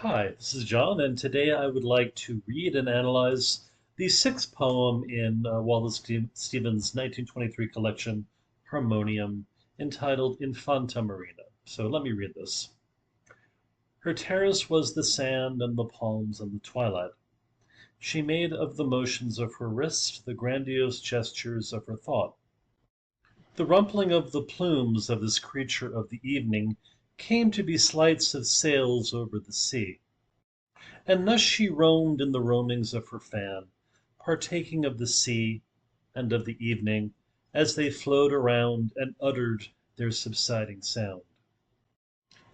Hi, this is John, and today I would like to read and analyze the sixth poem in Wallace Stevens' 1923 collection, Harmonium, entitled Infanta Marina. So let me read this. Her terrace was the sand and the palms and the twilight. She made of the motions of her wrist the grandiose gestures of her thought. The rumpling of the plumes of this creature of the evening came to be sleights of sails over the sea. And thus she roamed in the roamings of her fan, partaking of the sea and of the evening as they flowed around and uttered their subsiding sound.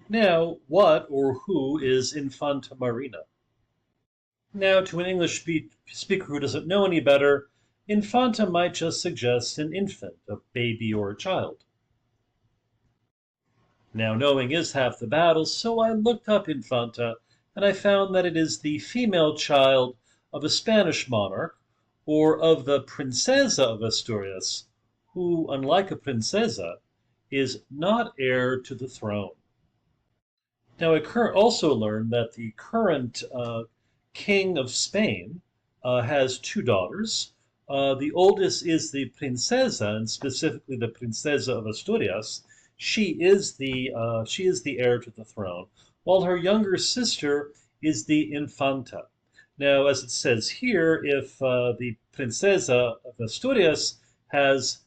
Now, what or who is Infanta Marina? Now, to an English speaker who doesn't know any better, Infanta might just suggest an infant, a baby or a child. Now, knowing is half the battle, so I looked up Infanta, and I found that it is the female child of a Spanish monarch, or of the Princesa of Asturias, who, unlike a princesa, is not heir to the throne. Now, I also learned that the current king of Spain has two daughters. The oldest is the Princesa, and specifically the Princesa of Asturias. She is the heir to the throne, while her younger sister is the Infanta. Now, as it says here, if the Princesa of Asturias has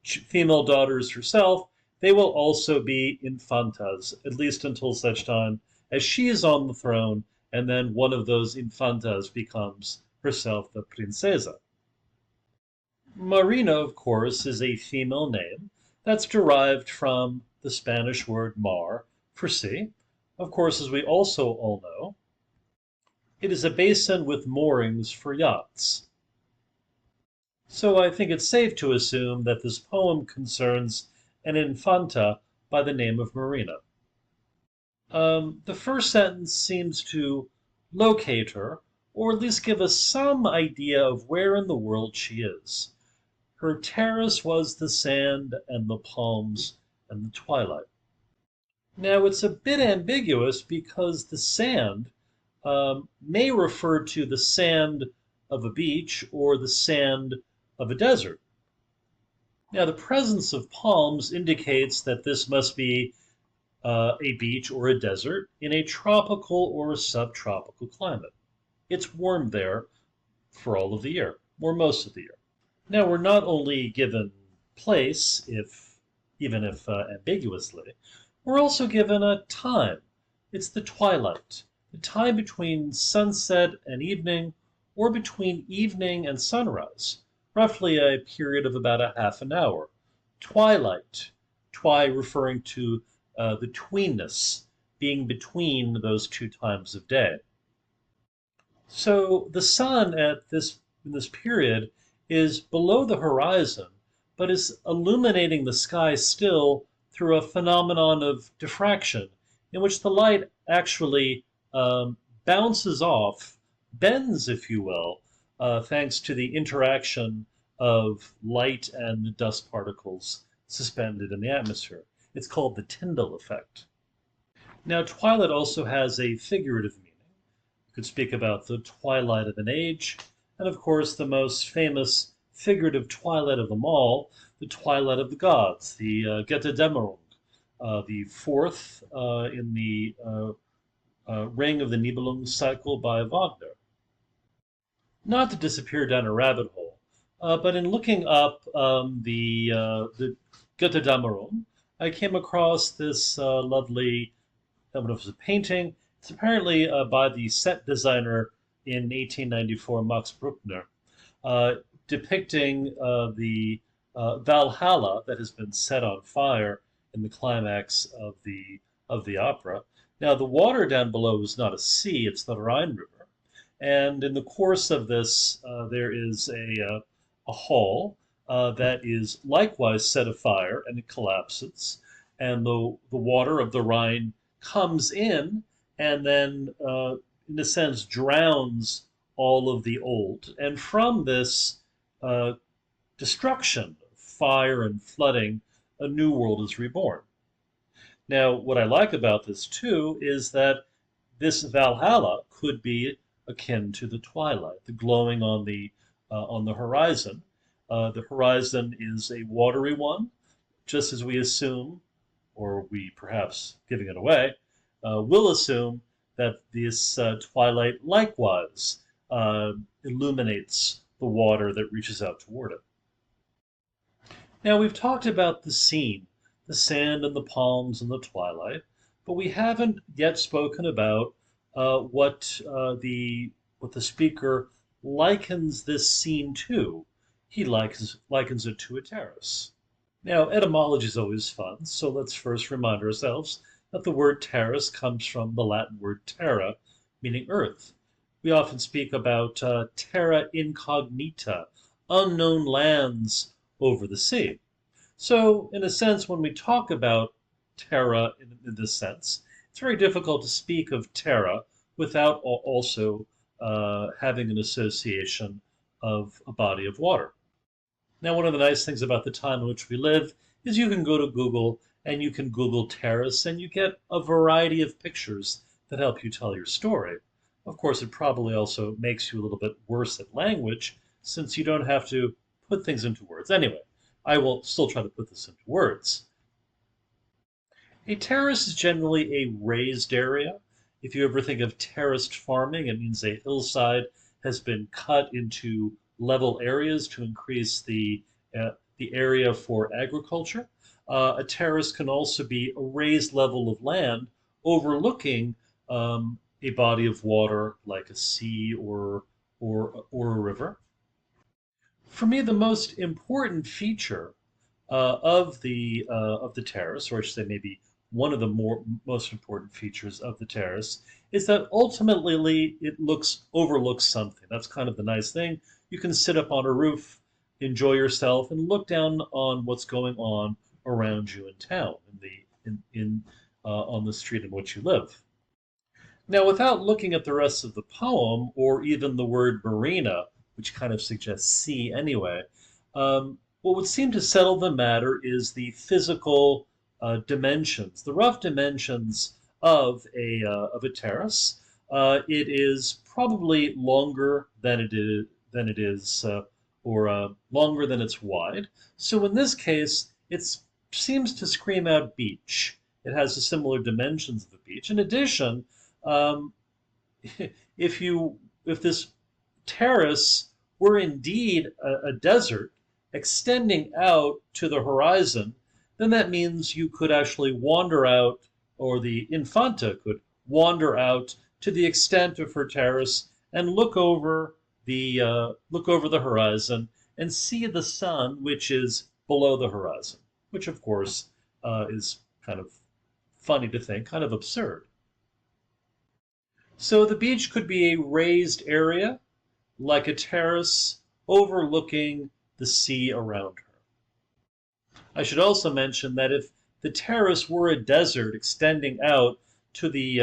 female daughters herself, they will also be infantas, at least until such time as she is on the throne, and then one of those infantas becomes herself the princesa. Marina, of course, is a female name that's derived from the Spanish word mar, for sea. Of course, as we also all know, it is a basin with moorings for yachts. So I think it's safe to assume that this poem concerns an infanta by the name of Marina. The first sentence seems to locate her, or at least give us some idea of where in the world she is. Her terrace was the sand and the palms and the twilight. Now, it's a bit ambiguous because the sand may refer to the sand of a beach or the sand of a desert. Now, the presence of palms indicates that this must be a beach or a desert in a tropical or a subtropical climate. It's warm there for all of the year, or most of the year. Now, we're not only given place, even if ambiguously, we're also given a time. It's the twilight, the time between sunset and evening, or between evening and sunrise, roughly a period of about a half an hour. Twilight, twi referring to the tweenness, being between those two times of day. So the sun in this period is below the horizon, but is illuminating the sky still through a phenomenon of diffraction, in which the light actually bounces off, bends, if you will, thanks to the interaction of light and dust particles suspended in the atmosphere. It's called the Tyndall effect. Now, twilight also has a figurative meaning. You could speak about the twilight of an age, and of course, the most famous figurative twilight of them all, the twilight of the gods, the Götterdämmerung, the fourth in the Ring of the Nibelung cycle by Wagner. Not to disappear down a rabbit hole, but in looking up the Götterdämmerung, I came across this lovely, I don't know if it was a painting. It's apparently by the set designer in 1894, Max Bruckner, depicting the Valhalla that has been set on fire in the climax of the opera. Now, the water down below is not a sea; it's the Rhine River, and in the course of this, there is a hall that is likewise set afire, and it collapses, and the water of the Rhine comes in, and then, in a sense, drowns all of the old. And from this destruction, fire and flooding, a new world is reborn. Now, what I like about this too is that This Valhalla could be akin to the twilight, the glowing on the horizon. The horizon is a watery one, just as we assume, or we perhaps giving it away, will assume that this twilight likewise uh, illuminates the water that reaches out toward it. Now, we've talked about the scene, the sand and the palms and the twilight, but we haven't yet spoken about what the speaker likens this scene to. He likens it to a terrace. Now, etymology is always fun, so let's first remind ourselves that the word terrace comes from the Latin word terra, meaning earth. We often speak about terra incognita, unknown lands over the sea. So, in a sense, when we talk about terra in this sense, it's very difficult to speak of terra without also having an association of a body of water. Now, one of the nice things about the time in which we live is you can go to Google and you can Google terrace and you get a variety of pictures that help you tell your story. Of course, it probably also makes you a little bit worse at language since you don't have to put things into words. Anyway, I will still try to put this into words. A terrace is generally a raised area. If you ever think of terraced farming, it means a hillside has been cut into level areas to increase the area for agriculture. A terrace can also be a raised level of land overlooking a body of water like a sea or a river. For me, the most important feature of the terrace, or I should say maybe one of the most important features of the terrace, is that ultimately it looks overlooks something. That's kind of the nice thing. You can sit up on a roof, enjoy yourself, and look down on what's going on around you in town, in on the street in which you live. Now, without looking at the rest of the poem, or even the word marina, which kind of suggests sea anyway, what would seem to settle the matter is the physical dimensions, the rough dimensions of a terrace. It is probably longer than it is, or longer than it's wide. So in this case, it seems to scream out beach. It has the similar dimensions of a beach. In addition, um, if you if this terrace were indeed a desert extending out to the horizon, then that means you could actually wander out, or the Infanta could wander out to the extent of her terrace and look over the horizon and see the sun, which is below the horizon, which of course is kind of funny to think, kind of absurd. So the beach could be a raised area, like a terrace overlooking the sea around her. I should also mention that if the terrace were a desert extending out to the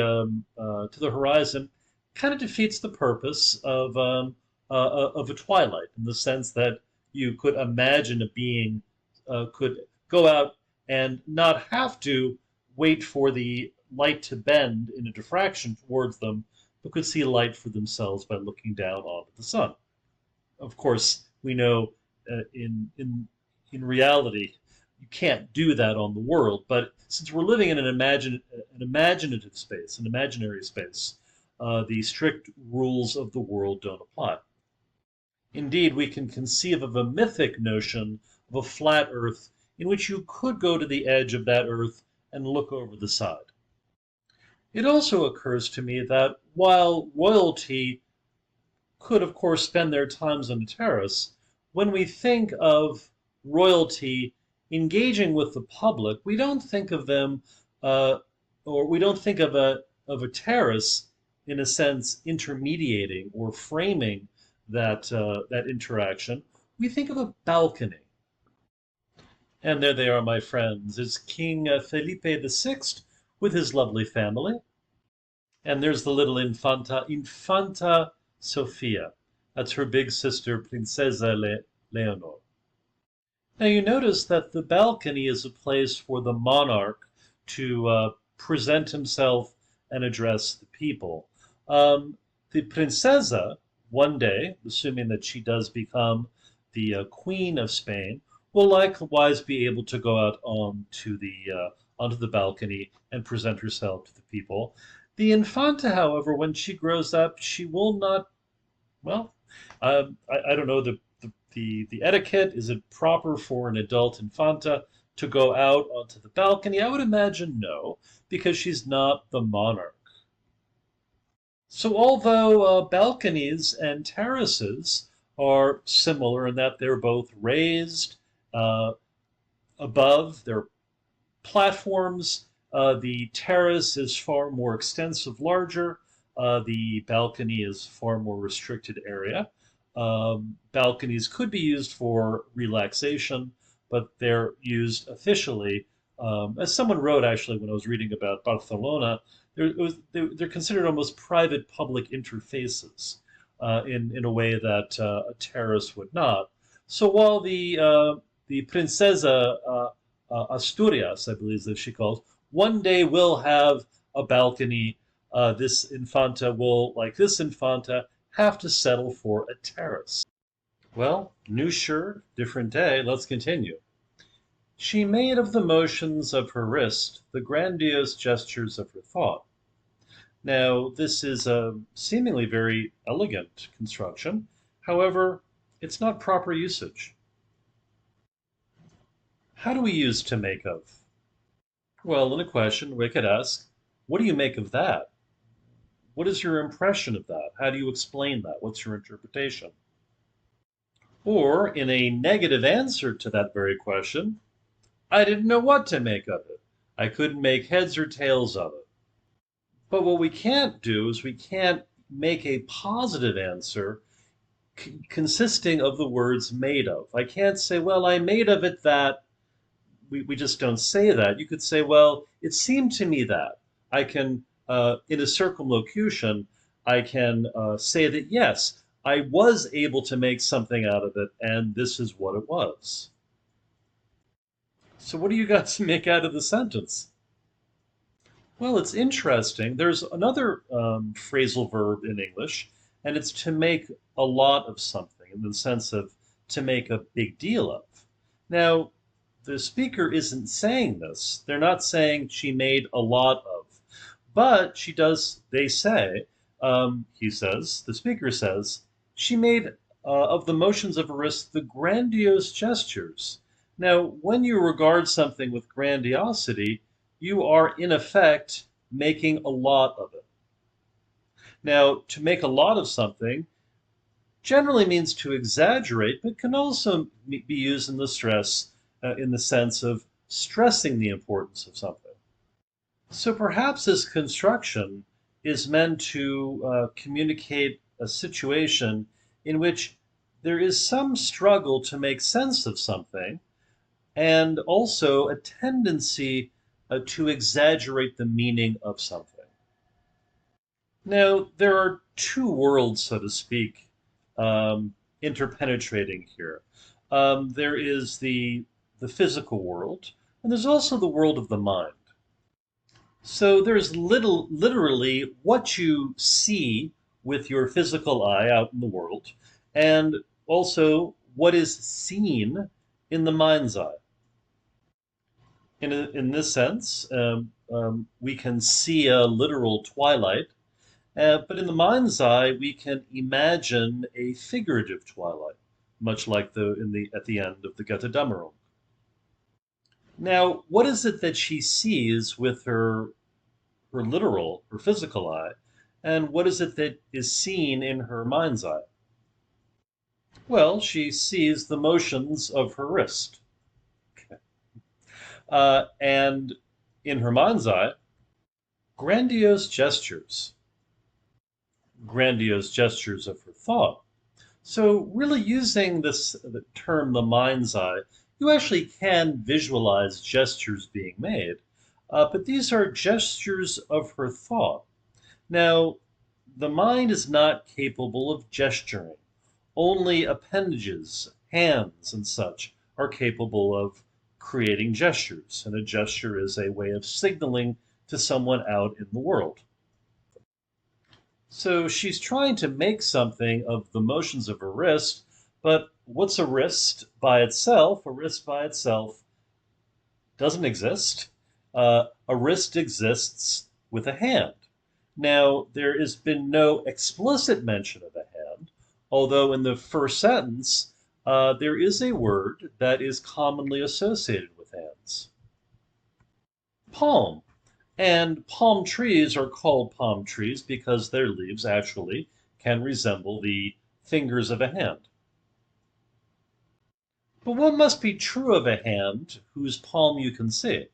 horizon, kind of defeats the purpose of a twilight in the sense that you could imagine a being could go out and not have to wait for the light to bend in a diffraction towards them, but could see light for themselves by looking down onto the sun. Of course, we know in reality you can't do that on the world, but since we're living in an imaginative space, an imaginary space, the strict rules of the world don't apply. Indeed, we can conceive of a mythic notion of a flat Earth in which you could go to the edge of that Earth and look over the side. It also occurs to me that while royalty could, of course, spend their times on a terrace, when we think of royalty engaging with the public, we don't think of them, or we don't think of a terrace in a sense intermediating or framing that interaction. We think of a balcony. And there they are, my friends. It's King Felipe VI with his lovely family. And there's the little Infanta Sofia. That's her big sister, Princesa Leonor. Now you notice that the balcony is a place for the monarch to present himself and address the people. Um, the princesa, one day, assuming that she does become the queen of Spain, will likewise be able to go out onto the balcony and present herself to the people. The Infanta, however, when she grows up, she will not. Well, I don't know the etiquette. Is it proper for an adult Infanta to go out onto the balcony? I would imagine no, because she's not the monarch. So, although balconies and terraces are similar in that they're both raised uh, above, they're platforms. The terrace is far more extensive, larger. The balcony is far more restricted area. Balconies could be used for relaxation, but they're used officially. As someone wrote actually when I was reading about Barcelona, they're considered almost private public interfaces in a way that a terrace would not. So while the Princesa Asturias, I believe that she calls, one day will have a balcony. This Infanta will, like this Infanta, have to settle for a terrace. Well, new shirt, different day. Let's continue. She made of the motions of her wrist the grandiose gestures of her thought. Now, this is a seemingly very elegant construction. However, it's not proper usage. How do we use to make of? Well, in a question, we could ask, what do you make of that? What is your impression of that? How do you explain that? What's your interpretation? Or, in a negative answer to that very question, I didn't know what to make of it. I couldn't make heads or tails of it. But what we can't do is we can't make a positive answer consisting of the words made of. I can't say, well, I made of it that. We just don't say that. You could say, well, it seemed to me that. I can, in a circumlocution, I can say that, yes, I was able to make something out of it, and this is what it was. So, what do you got to make out of the sentence? Well, it's interesting. There's another phrasal verb in English, and it's to make a lot of something in the sense of to make a big deal of. Now, the speaker isn't saying this. They're not saying she made a lot of, but she does, they say, he says, the speaker says, she made of the motions of her wrist the grandiose gestures. Now, when you regard something with grandiosity, you are in effect making a lot of it. Now, to make a lot of something generally means to exaggerate, but can also be used in the stress, in the sense of stressing the importance of something. So perhaps this construction is meant to communicate a situation in which there is some struggle to make sense of something, and also a tendency to exaggerate the meaning of something. Now, there are two worlds, so to speak, interpenetrating here. There is the physical world, and there's also the world of the mind. So there's literally what you see with your physical eye out in the world, and also what is seen in the mind's eye. In this sense, we can see a literal twilight, but in the mind's eye, we can imagine a figurative twilight, much like at the end of the Götterdämmerung. Now, what is it that she sees with her physical eye, and what is it that is seen in her mind's eye? Well, she sees the motions of her wrist, and in her mind's eye, grandiose gestures, grandiose gestures of her thought. So, really using the term the mind's eye, you actually can visualize gestures being made, but these are gestures of her thought. Now, the mind is not capable of gesturing. Only appendages, hands, and such are capable of creating gestures, and a gesture is a way of signaling to someone out in the world. So she's trying to make something of the motions of her wrist, but what's a wrist by itself? A wrist by itself doesn't exist. A wrist exists with a hand. Now, there has been no explicit mention of a hand, although in the first sentence, there is a word that is commonly associated with hands: palm. And palm trees are called palm trees because their leaves actually can resemble the fingers of a hand. But what must be true of a hand whose palm you can see?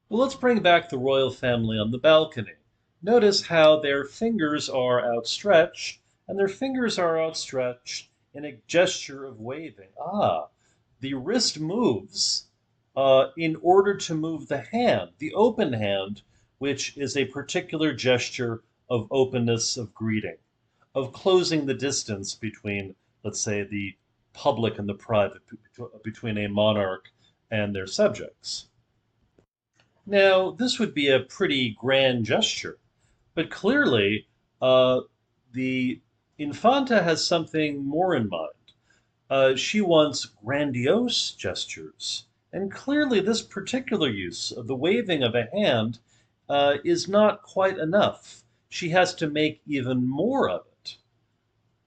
Well, let's bring back the royal family on the balcony. Notice how their fingers are outstretched, and their fingers are outstretched in a gesture of waving. Ah, the wrist moves in order to move the hand, the open hand, which is a particular gesture of openness, of greeting, of closing the distance between, let's say, the public and the private, between a monarch and their subjects. Now, this would be a pretty grand gesture, but clearly, the Infanta has something more in mind. She wants grandiose gestures, and clearly, this particular use of the waving of a hand is not quite enough. She has to make even more of it.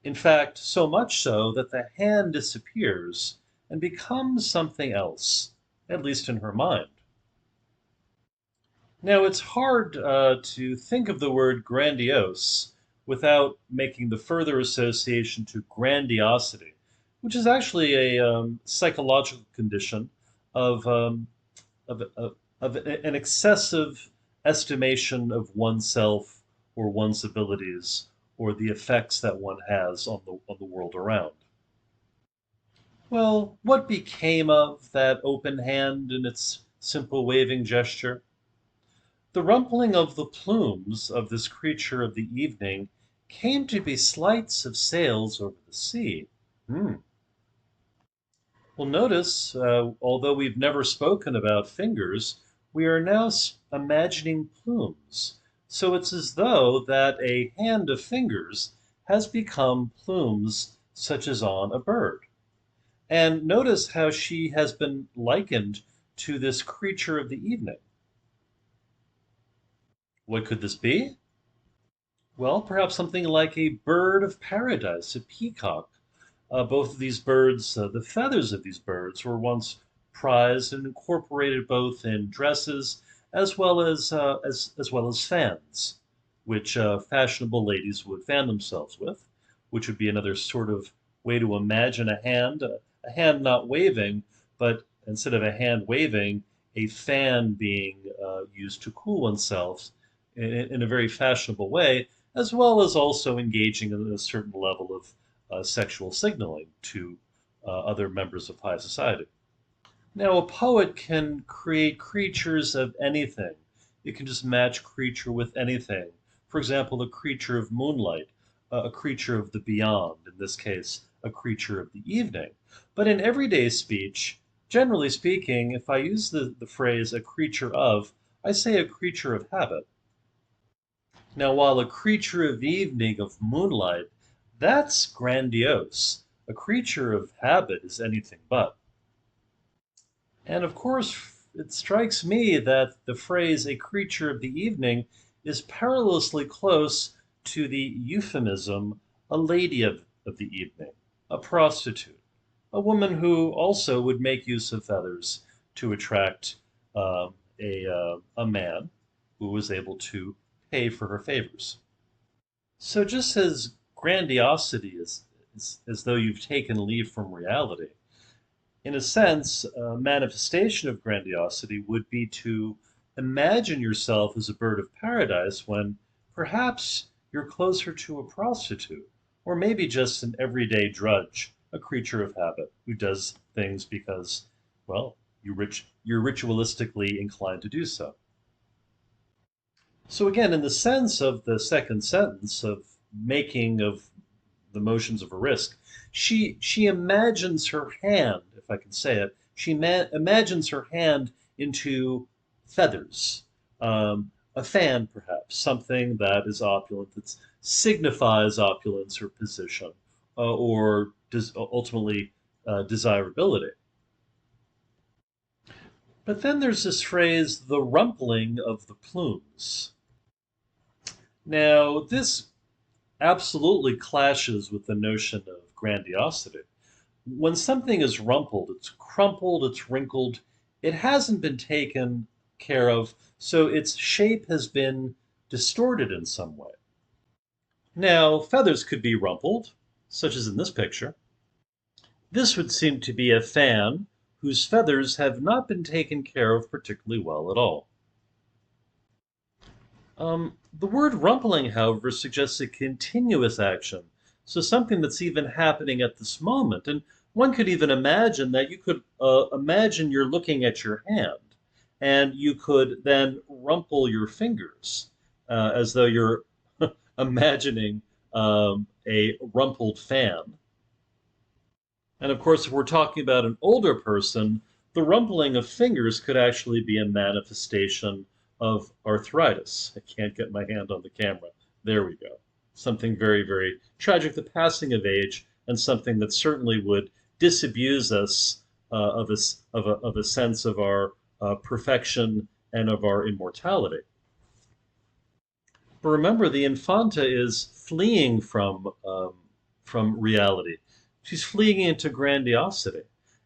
In fact, so much so that the hand disappears and becomes something else, at least in her mind. Now, it's hard to think of the word grandiose without making the further association to grandiosity, which is actually a psychological condition of, of an excessive estimation of oneself or one's abilities or the effects that one has on the world around. Well, what became of that open hand and its simple waving gesture? The rumpling of the plumes of this creature of the evening came to be sleights of sails over the sea. Hmm. Well, notice, although we've never spoken about fingers, we are now imagining plumes. So it's as though that a hand of fingers has become plumes, such as on a bird. And notice how she has been likened to this creature of the evening. What could this be? Well, perhaps something like a bird of paradise, a peacock. Both of these birds, the feathers of these birds, were once prized and incorporated both in dresses as well as fans, which fashionable ladies would fan themselves with, which would be another sort of way to imagine a hand not waving, but instead of a hand waving, a fan being used to cool oneself in a very fashionable way, as well as also engaging in a certain level of sexual signaling to other members of high society. Now, a poet can create creatures of anything. You can just match creature with anything. For example, a creature of moonlight, a creature of the beyond, in this case, a creature of the evening. But in everyday speech, generally speaking, if I use the phrase a creature of, I say a creature of habit. Now, while a creature of evening, of moonlight, that's grandiose. A creature of habit is anything but. And of course, it strikes me that the phrase a creature of the evening is perilously close to the euphemism a lady of the evening, a prostitute, a woman who also would make use of feathers to attract a man who was able to pay for her favors. So just as grandiosity is as though you've taken leave from reality, in a sense, a manifestation of grandiosity would be to imagine yourself as a bird of paradise when perhaps you're closer to a prostitute, or maybe just an everyday drudge, a creature of habit who does things because, well, you're ritualistically inclined to do so. So again, in the sense of the second sentence of making of the motions of a risk, she imagines her hand, if I can say it, imagines her hand into feathers, a fan, perhaps, something that is opulent, that signifies opulence or position, or ultimately desirability. But then there's this phrase, the rumpling of the plumes. Now, this absolutely clashes with the notion of grandiosity. When something is rumpled, it's crumpled, it's wrinkled, it hasn't been taken care of, so its shape has been distorted in some way. Now, feathers could be rumpled, such as in this picture. This would seem to be a fan whose feathers have not been taken care of particularly well at all. The word rumpling, however, suggests a continuous action, so something that's even happening at this moment. And one could even imagine that you could imagine you're looking at your hand, and you could then rumple your fingers as though you're imagining a rumpled fan. And of course, if we're talking about an older person, the rumpling of fingers could actually be a manifestation of arthritis. I can't get my hand on the camera. There we go. Something very, very tragic, the passing of age, and something that certainly would disabuse us of a sense of our perfection and of our immortality. But remember, the Infanta is fleeing from reality. She's fleeing into grandiosity.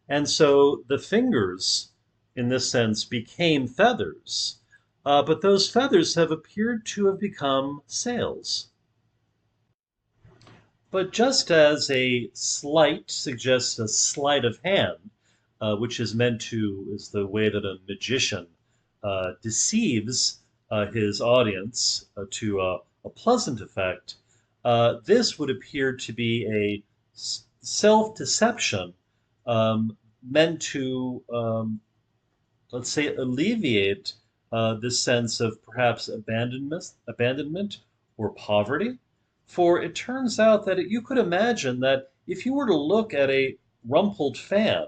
And so the fingers, in this sense, became feathers. But those feathers have appeared to have become sails. But just as a sleight suggests a sleight of hand, which is meant to, is the way that a magician deceives his audience to a pleasant effect, this would appear to be a self-deception meant to, let's say, alleviate this sense of perhaps abandonment or poverty. For it turns out that you could imagine that if you were to look at a rumpled fan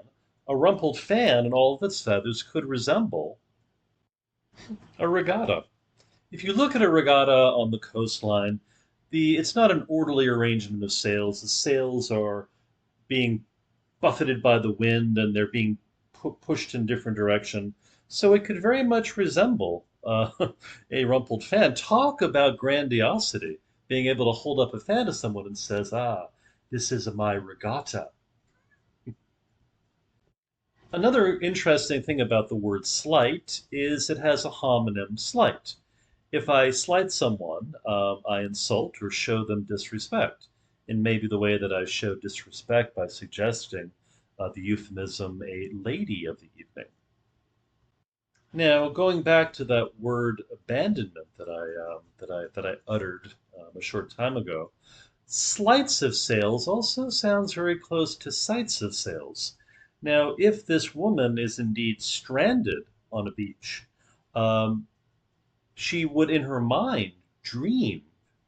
and all of its feathers could resemble a regatta. If you look at a regatta on the coastline, it's not an orderly arrangement of sails. The sails are being buffeted by the wind and they're being pushed in different direction. So it could very much resemble a rumpled fan. Talk about grandiosity, being able to hold up a fan to someone and says, "Ah, this is my regatta." Another interesting thing about the word slight is it has a homonym slight. If I slight someone, I insult or show them disrespect. In maybe the way that I show disrespect by suggesting the euphemism "a lady of the evening." Now, going back to that word abandonment that I uttered a short time ago, sleights of sails also sounds very close to sights of sails. Now, if this woman is indeed stranded on a beach, um, she would, in her mind, dream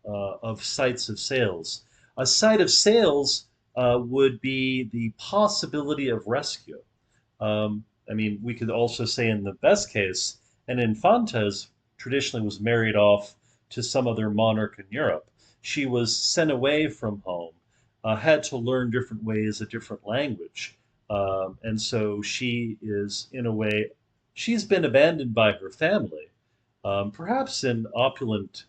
of sights of sails. A sight of sails would be the possibility of rescue. I mean, we could also say in the best case, an Infantes traditionally was married off to some other monarch in Europe. She was sent away from home, had to learn different ways, a different language. And so she is, in a way, she's been abandoned by her family, perhaps in opulent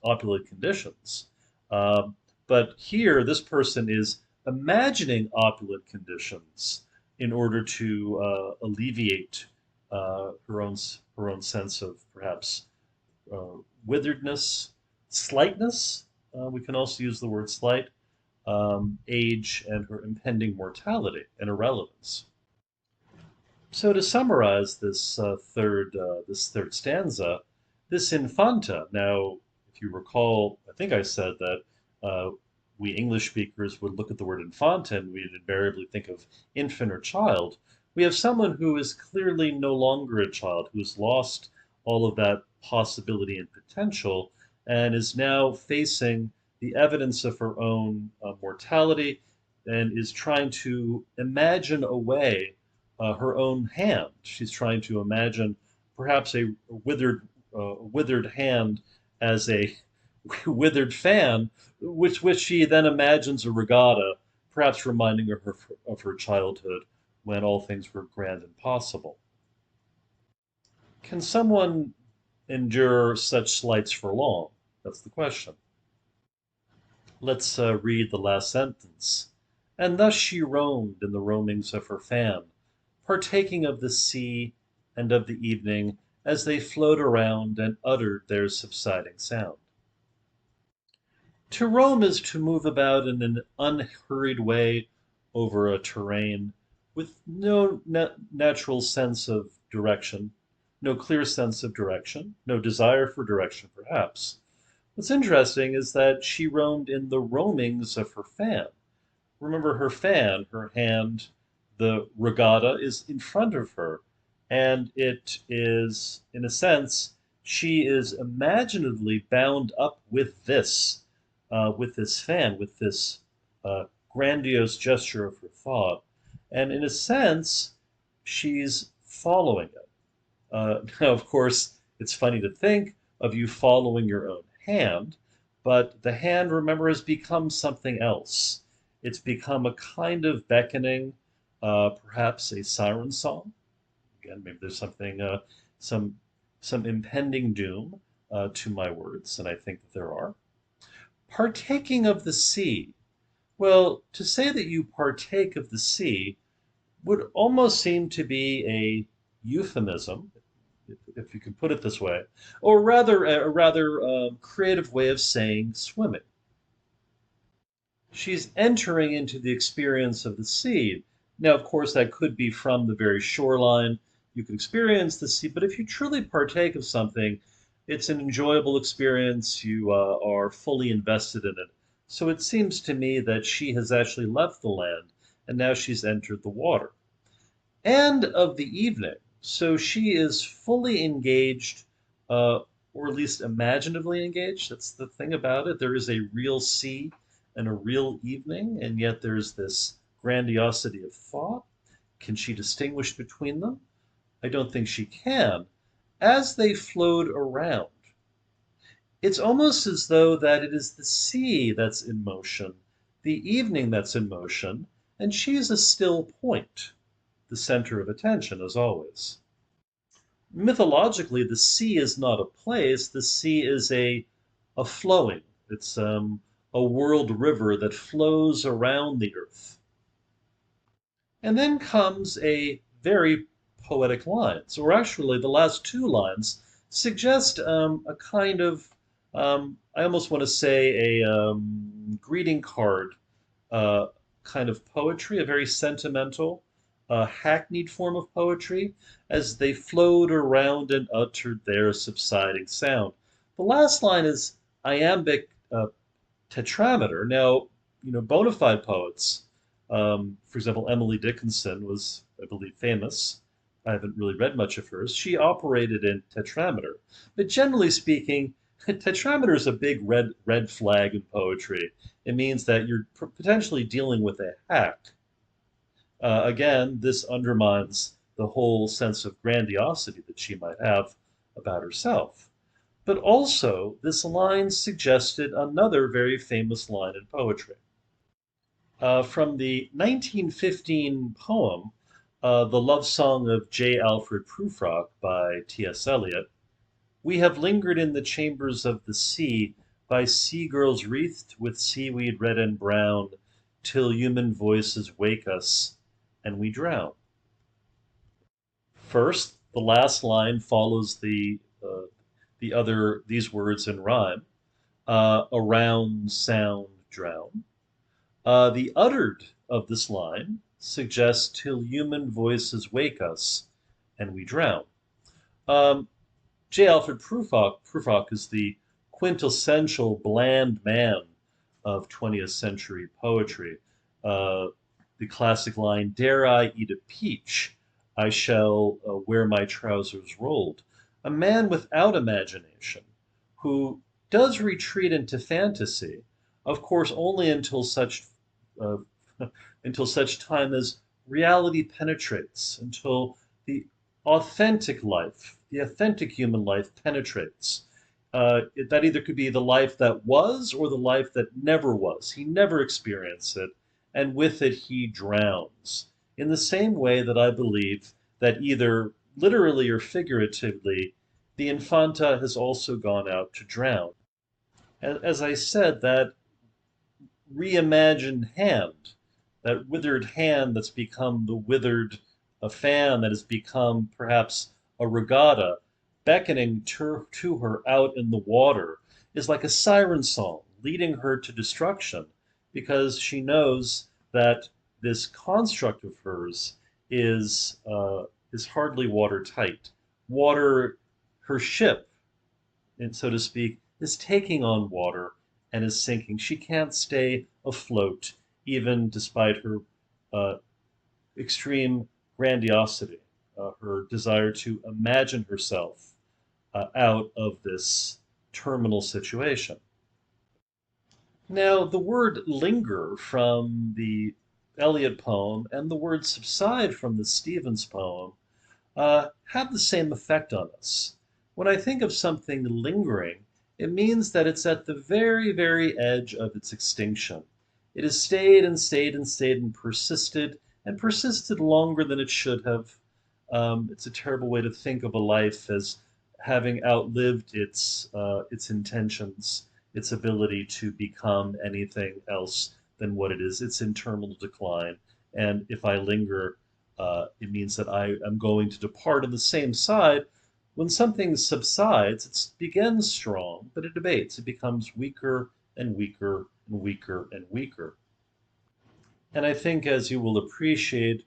conditions. Um, but here, this person is imagining opulent conditions in order to alleviate her own sense of perhaps uh, witheredness, slightness. We can also use the word slight, age, and her impending mortality and irrelevance. So to summarize this third stanza, this Infanta. Now, if you recall, I think I said that uh, we English speakers would look at the word Infanta and we'd invariably think of infant or child. We have someone who is clearly no longer a child, who has lost all of that possibility and potential, and is now facing the evidence of her own mortality, and is trying to imagine a way her own hand. She's trying to imagine perhaps a withered hand as a withered fan, which she then imagines a regatta, perhaps reminding her of her childhood when all things were grand and possible. Can someone endure such slights for long? That's the question. Let's read the last sentence. And thus she roamed in the roamings of her fan, partaking of the sea and of the evening as they flowed around and uttered their subsiding sound. To roam is to move about in an unhurried way over a terrain with no natural sense of direction, no clear sense of direction, no desire for direction, perhaps. What's interesting is that she roamed in the roamings of her fan. Remember, her fan, her hand, the regatta is in front of her, and it is, in a sense, she is imaginatively bound up with this fan, with this grandiose gesture of her thought, and in a sense, she's following it. Now, of course, it's funny to think of you following your own hand, but the hand, remember, has become something else. It's become a kind of beckoning, perhaps a siren song. Again, maybe there's some, some impending doom to my words, and I think that there are. Partaking of the sea. Well, to say that you partake of the sea would almost seem to be a euphemism, if you can put it this way, or rather a rather creative way of saying swimming. She's entering into the experience of the sea. Now, of course, that could be from the very shoreline. You could experience the sea, but if you truly partake of something, it's an enjoyable experience. You are fully invested in it. So it seems to me that she has actually left the land and now she's entered the water. And of the evening. So she is fully engaged, uh, or at least imaginatively engaged. That's the thing about it. There is a real sea and a real evening, and yet there's this grandiosity of thought. Can she distinguish between them? I don't think she can. As they flowed around, it's almost as though that it is the sea that's in motion, the evening that's in motion, and she's a still point, the center of attention, as always. Mythologically, the sea is not a place. The sea is a flowing. It's a world river that flows around the earth. And then comes a very poetic lines, or actually, the last two lines suggest a kind of, I almost want to say, a greeting card uh, kind of poetry, a very sentimental, hackneyed form of poetry, as they flowed around and uttered their subsiding sound. The last line is iambic tetrameter. Now, bona fide poets, for example, Emily Dickinson was, I believe, famous. I haven't really read much of hers. She operated in tetrameter. But generally speaking, tetrameter is a big red flag in poetry. It means that you're potentially dealing with a hack. Again, this undermines the whole sense of grandiosity that she might have about herself. But also, this line suggested another very famous line in poetry. From the 1915 poem, The Love Song of J. Alfred Prufrock by T.S. Eliot, we have lingered in the chambers of the sea by sea girls wreathed with seaweed red and brown, till human voices wake us and we drown. First, the last line follows the other these words in rhyme. Around, sound, drown. The uttered of this line suggests till human voices wake us and we drown. Um, J. Alfred Prufrock is the quintessential bland man of 20th century poetry. Uh, the classic line, "Dare I eat a peach? I shall wear my trousers rolled." A man without imagination who does retreat into fantasy, of course, only uh, until such time as reality penetrates, until the authentic life, the authentic human life penetrates. That either could be the life that was or the life that never was. He never experienced it, and with it he drowns. In the same way that I believe that either literally or figuratively, the Infanta has also gone out to drown. As I said, that reimagined hand, that withered hand that's become the withered fan that has become perhaps a regatta, beckoning to her out in the water, is like a siren song leading her to destruction because she knows that this construct of hers is hardly watertight. Water, her ship, and so to speak, is taking on water and is sinking. She can't stay afloat, even despite her uh, extreme grandiosity, her desire to imagine herself out of this terminal situation. Now, the word linger from the Eliot poem and the word subside from the Stevens poem have the same effect on us. When I think of something lingering, it means that it's at the very, very edge of its extinction. It has stayed and stayed and stayed and persisted longer than it should have. It's a terrible way to think of a life as having outlived its intentions, its ability to become anything else than what it is, its internal decline. And if I linger, it means that I am going to depart on the same side. When something subsides, it begins strong, but it abates. It becomes weaker and weaker and weaker and weaker. And I think, as you will appreciate,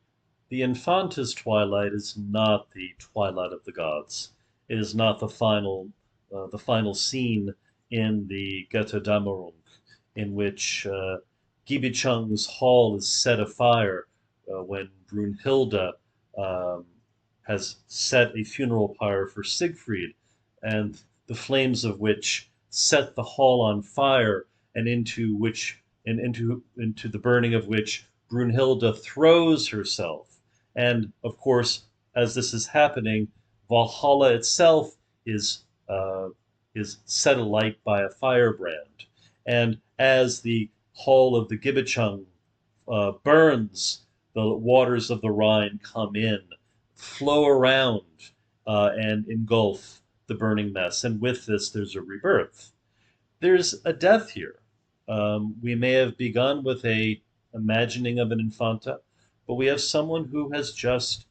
the Infanta's twilight is not the twilight of the gods. It is not the final scene in the Götterdämmerung, in which Gibichung's hall is set afire when Brunhilde um, has set a funeral pyre for Siegfried, and the flames of which set the hall on fire, and into the burning of which Brunhilde throws herself. And of course, as this is happening, Valhalla itself is uh, is set alight by a firebrand. And as the hall of the Gibichung burns, the waters of the Rhine come in, flow around, and engulf the burning mess. And with this, there's a rebirth. There's a death here. We may have begun with a imagining of an infanta, but we have someone who has just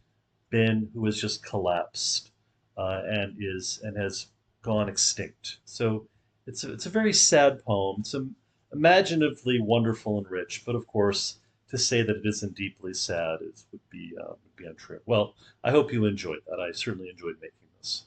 collapsed, and has gone extinct. So it's a very sad poem. It's imaginatively wonderful and rich, but of course, to say that it isn't deeply sad would be untrue. Well, I hope you enjoyed that. I certainly enjoyed making this.